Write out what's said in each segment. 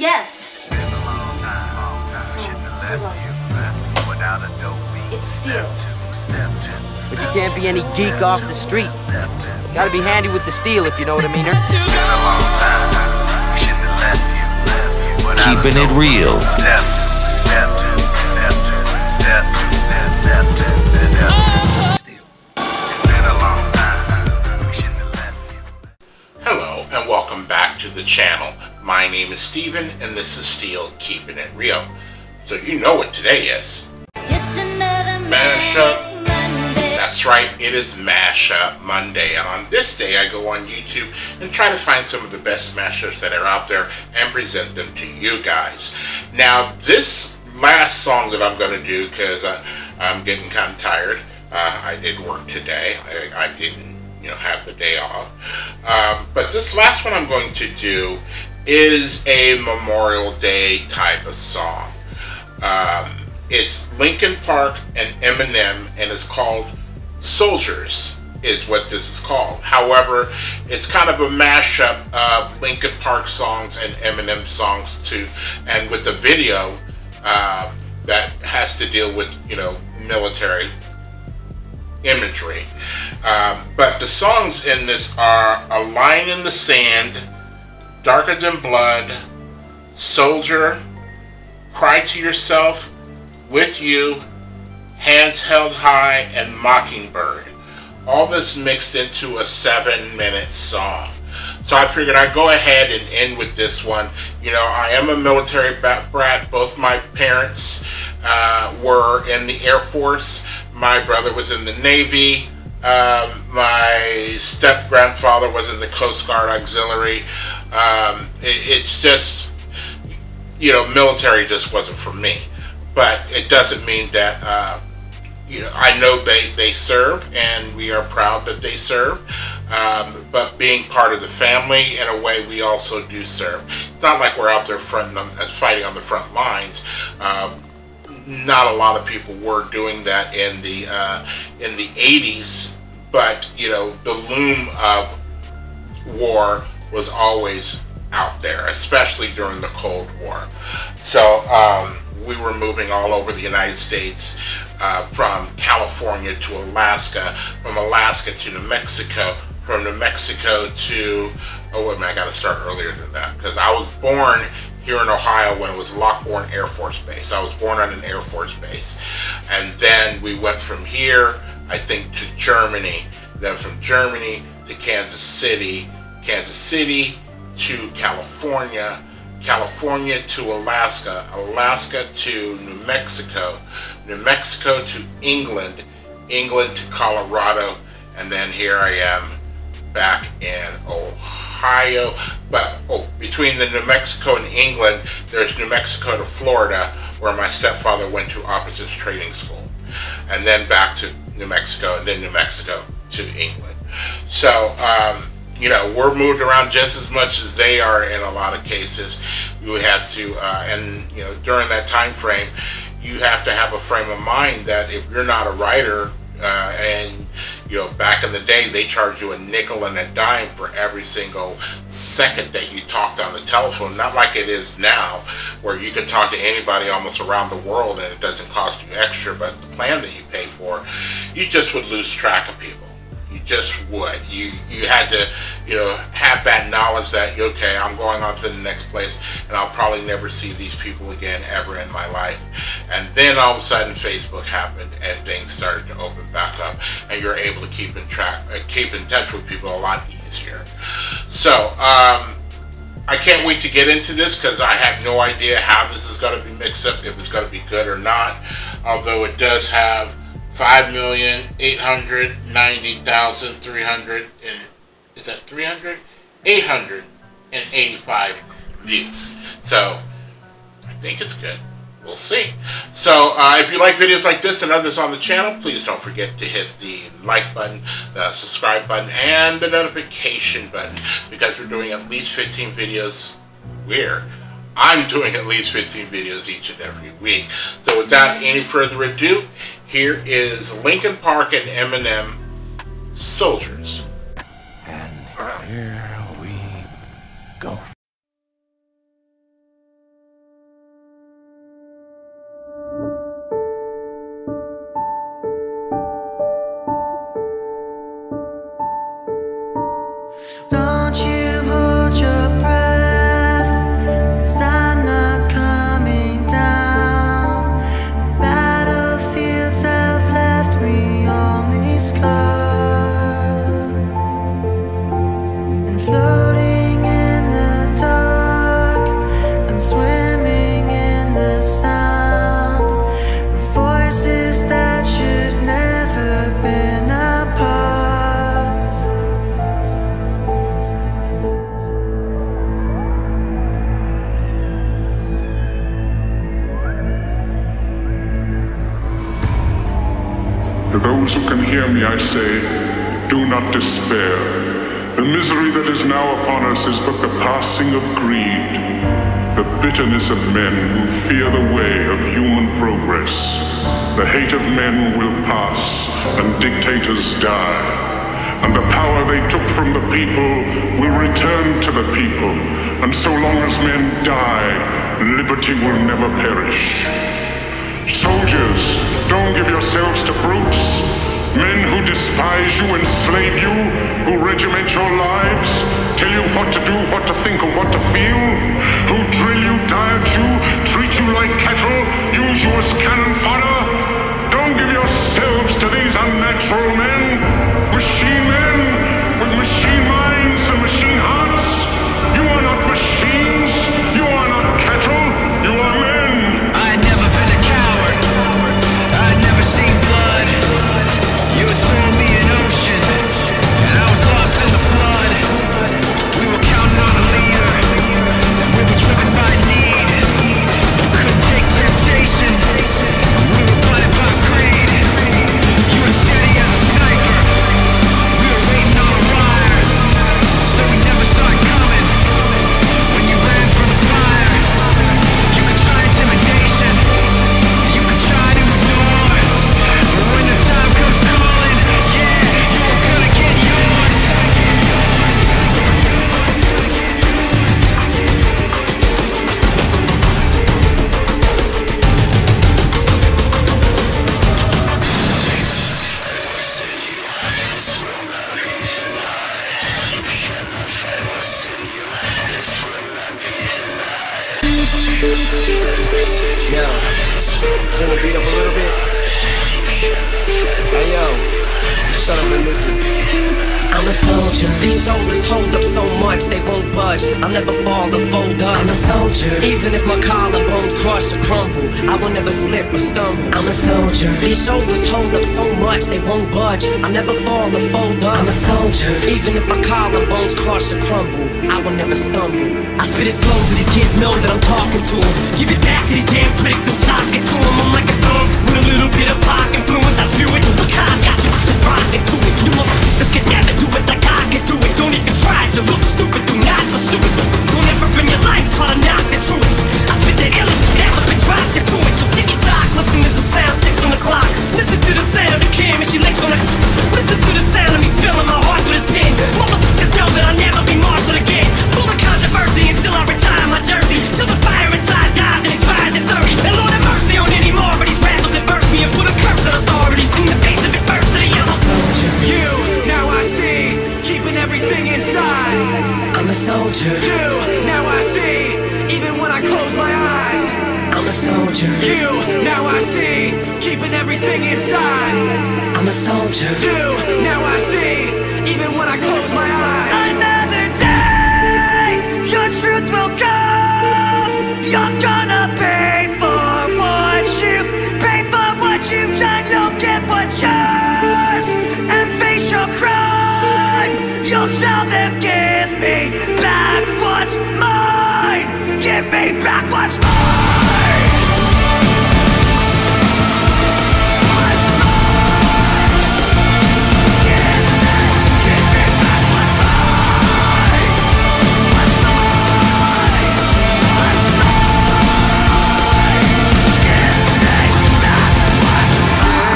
Yes. It's steel. But you can't be any geek off the street. Gotta be handy with the steel, if you know what I mean. Keeping it real. Hello and welcome back to the channel. My name is Steven and this is Steel Keeping It Real. So you know what today is. Mashup. That's right, it is Mashup Monday, and on this day I go on YouTube and try to find some of the best mashups that are out there and present them to you guys. Now this last song that I'm going to do, because I'm getting kind of tired, I did work today, I didn't have the day off, but this last one I'm going to do is a Memorial Day type of song. It's Linkin Park and Eminem, and it's called Soldiers is what this is called. However, it's kind of a mashup of Linkin Park songs and Eminem songs too, and with the video that has to deal with military imagery. But the songs in this are A Line in the Sand, Darker Than Blood, Soldier, Cry to Yourself, With You, Hands Held High, and Mockingbird. All this mixed into a 7-minute song. So I figured I'd go ahead and end with this one. I am a military brat. Both my parents were in the Air Force. My brother was in the Navy. My step-grandfather was in the Coast Guard Auxiliary. It's just, military just wasn't for me. But it doesn't mean that, I know they serve, and we are proud that they serve. But being part of the family, in a way, we also do serve. It's not like we're out there fighting on the front lines. Not a lot of people were doing that in the 80s, but the loom of war was always out there, especially during the Cold War. So we were moving all over the United States, from California to Alaska, from Alaska to New Mexico, from New Mexico to, oh wait a minute, I gotta start earlier than that, because I was born here in Ohio when it was Lockbourne Air Force Base. I was born on an Air Force base. And then we went from here, I think, to Germany. Then from Germany to Kansas City, Kansas City to California, California to Alaska, Alaska to New Mexico, New Mexico to England, England to Colorado, and then here I am back in Ohio. But between the New Mexico and England, there's New Mexico to Florida, where my stepfather went to opposites training school, and then back to New Mexico, and then New Mexico to England. So we're moved around just as much as they are in a lot of cases. We had to, and during that time frame, you have to have a frame of mind that if you're not a writer, and back in the day, they charged you a nickel and a dime for every single second that you talked on the telephone. Not like it is now, where you can talk to anybody almost around the world and it doesn't cost you extra, but the plan that you pay for, you just would lose track of people. You just would. You had to, have that knowledge that, okay, I'm going on to the next place and I'll probably never see these people again ever in my life. And then all of a sudden Facebook happened and things started to open back up, and you're able to keep in touch with people a lot easier. So, I can't wait to get into this, because I have no idea how this is going to be mixed up, if it's going to be good or not. Although it does have 5,890,300 and is that 300? 885 views. So I think it's good. We'll see. So if you like videos like this and others on the channel, please don't forget to hit the like button, the subscribe button, and the notification button, because we're doing at least 15 videos. I'm doing at least 15 videos each and every week. So without any further ado, here is Linkin Park and Eminem, Soldiers. And here we go. those who can hear me, I say, do not despair. The misery that is now upon us is but the passing of greed, the bitterness of men who fear the way of human progress. The hate of men will pass, and dictators die. And the power they took from the people will return to the people. And so long as men die, liberty will never perish. Soldiers, don't give yourselves to brutes. Men who despise you, enslave you, who regiment your lives, tell you what to do, what to think, and what to feel, who drill you, diet you, treat you like cattle, use you as cannon fodder. Don't give yourselves to these unnatural men, machine men with machine minds and machine hearts. You are not machines, you are not cattle, you are men. I had never been a coward, I had never seen blood. You had sold me an ocean, and I was lost in the flood. We were counting on a leader, and we were driven by need. Couldn't take temptation, we were blinded by greed. You were steady as a sniper, we were waiting on a wire. So we never saw it coming, when you ran from the fire. You could try intimidation, you could try to ignore, but when the time comes calling, yeah, you are gonna get yours. Yo, turn the beat up a little bit. Hey yo, shut up and listen. I'm a soldier. These shoulders hold up so much they won't budge. I'll never fall or fold up. I'm a soldier. Even if my collarbones crush or crumble, I will never slip or stumble. I'm a soldier. These shoulders hold up so much they won't budge. I'll never fall or fold up. I'm a soldier. Even if my collarbones crush or crumble, I will never stumble. I spit it slow so these kids know that I'm talking to them. Give it back to these damn critics and sock it to them. I'm like a thug with a little bit of pop influence. I spew it. Look how I got you, just rock it to it. You motherfuckers can never do it like I can do it. Don't even try to look stupid, do not pursue it. Don't ever in your life try to knock the truth. I spit the illest, never been dropped into it. So tick tock, listen to the sound, 6 on the clock. Listen to the sound of the cam and she licks on it. Listen to the sound of me spilling my heart with his pen. Motherfuckers know that I'll never be marshaled again. Full of controversy until I retire my jersey. Till the fire inside dies and expires at 30. And Lord have mercy on any more of these rappers that verse me and put a curse on authorities in the face of adversity. I'm a soldier. You, now I see, keeping everything inside. I'm a soldier. You, now I see, even when I close my eyes. I'm a soldier. You, now I see, keeping everything inside. I'm a soldier. You, now I see, even when I close my eyes. Another day, your truth will come. You're gonna pay for what you've done. You'll get what's yours and face your crime. You'll tell them, give me back what's mine. Give me back what's mine. What's mine? Give me back what's mine. What's mine? What's mine? Give me back what's mine.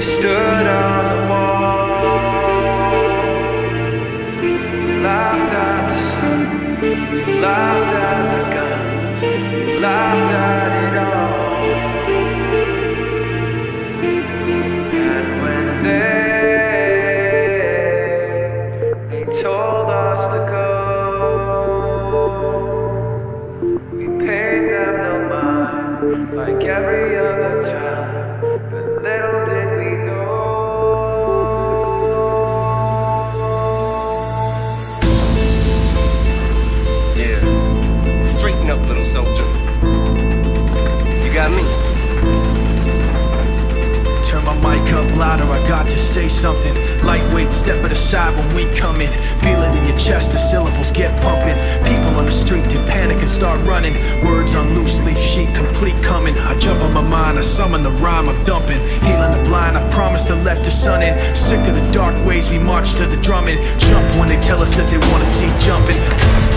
Stood on the wall, laughed at the sun, laughed at the guns, laughed at it all. And when they told us to go, we paid them no mind, like every other time. But little did we know. Yeah, straighten up, little soldier. You got me. Turn my mic up louder, I got to say something. Lightweight, step it aside when we come in. Feel it in your chest, the syllables get pumping. People on the street in panic and start running. Words on loose leaf sheet, complete coming. I jump on my mind, I summon the rhyme I'm dumping. Healing the blind, I promise to let the sun in. Sick of the dark ways, we march to the drumming. Jump when they tell us that they wanna see jumping.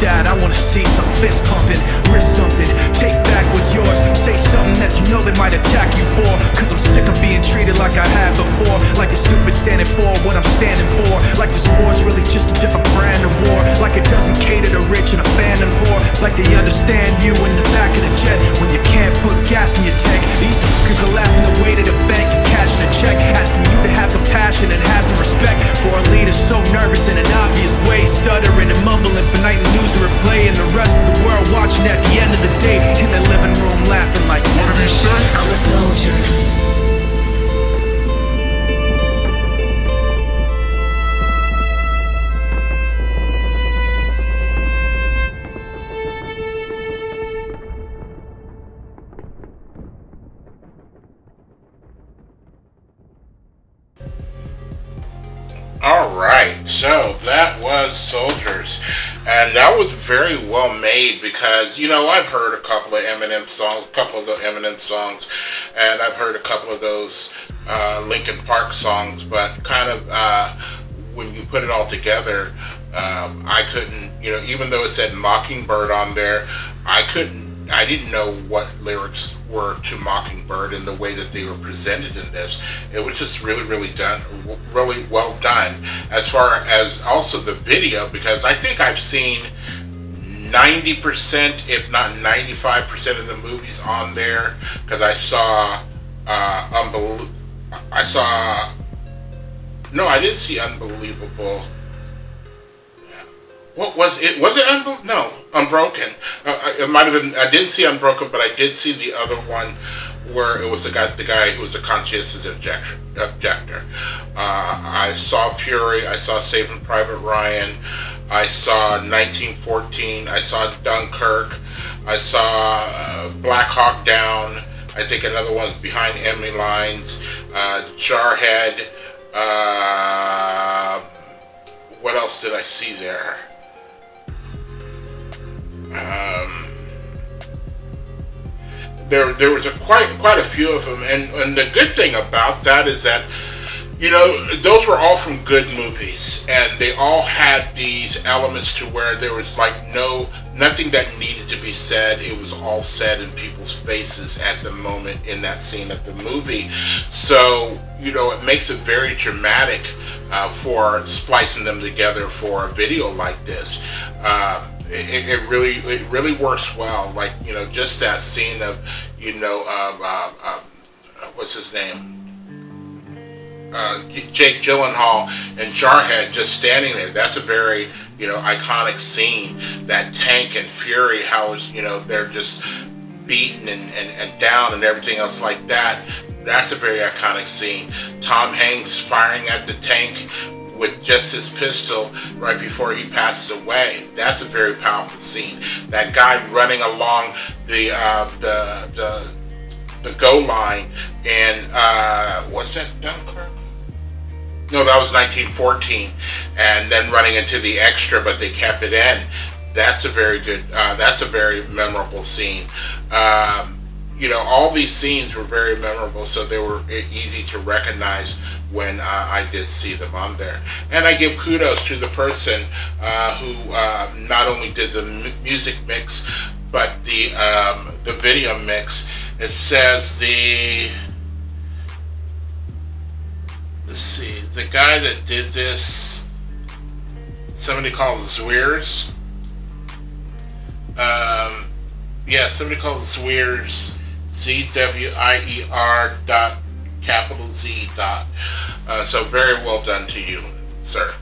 Dad, I wanna see some fist pumping. Risk something, take back what's yours. Say something that you know they might attack you for. Cause I'm sick of being treated like I have before. Like a stupid standing for what I'm standing for. Like this war's really just a different brand of war. Like it doesn't cater to rich and abandoned poor. Like they understand you in the back of the jet when you can't put gas in your tank. These fuckers are laughing away to the bank and cashing a check, asking you to have compassion and have some respect for a leader so nervous in an obvious way, stuttering and mumbling for nightly news to replay, and the rest of the world watching at the end of the day in their living room laughing like, what did he say? I'm a soldier. Alright, so that was Soldiers, and that was very well made because, you know, I've heard a couple of Eminem songs, and I've heard a couple of those Linkin Park songs, but kind of when you put it all together, I couldn't, you know, even though it said Mockingbird on there, I didn't know what lyrics were to Mockingbird in the way that they were presented in this. It was just really well done. As far as also the video, because I think I've seen 90%, if not 95% of the movies on there, because I didn't see Unbelievable. What was it? Was it No, Unbroken. It might have been. I didn't see Unbroken, but I did see the other one where it was the guy who was a conscientious objector. I saw Fury. I saw Saving Private Ryan. I saw 1914. I saw Dunkirk. I saw Black Hawk Down. I think another one's Behind Enemy Lines. Jarhead. What else did I see there? There was quite a few of them, and the good thing about that is that, you know, those were all from good movies, and they all had these elements to where there was like nothing that needed to be said. It was all said in people's faces at the moment in that scene of the movie. So, you know, it makes it very dramatic for splicing them together for a video like this. It really works well. Like, you know, just that scene of, you know, what's his name? Jake Gyllenhaal and Jarhead just standing there. That's a very, you know, iconic scene. That Tank and Fury, how, you know, they're just beaten and down and everything else like that. That's a very iconic scene. Tom Hanks firing at the tank with just his pistol right before he passes away. That's a very powerful scene. That guy running along the goal line and was that Dunkirk? No, that was 1914, and then running into the extra, but they kept it in. That's a very good. That's a very memorable scene. You know, all these scenes were very memorable, so they were easy to recognize when I did see them on there. And I give kudos to the person who not only did the music mix, but the video mix. It says let's see, the guy that did this, somebody called Zweers. Yeah, somebody called Zweers, ZWIER dot capital Z dot. So very well done to you, sir.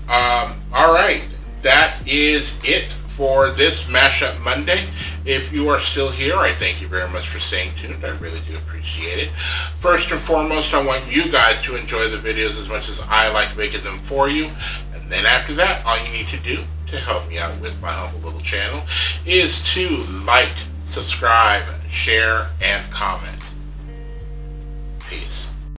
All right, that is it for this Mashup Monday. If you are still here, I thank you very much for staying tuned. I really do appreciate it. First and foremost, I want you guys to enjoy the videos as much as I like making them for you. And then after that, all you need to do to help me out with my humble little channel is to like, subscribe, share, and comment. Peace.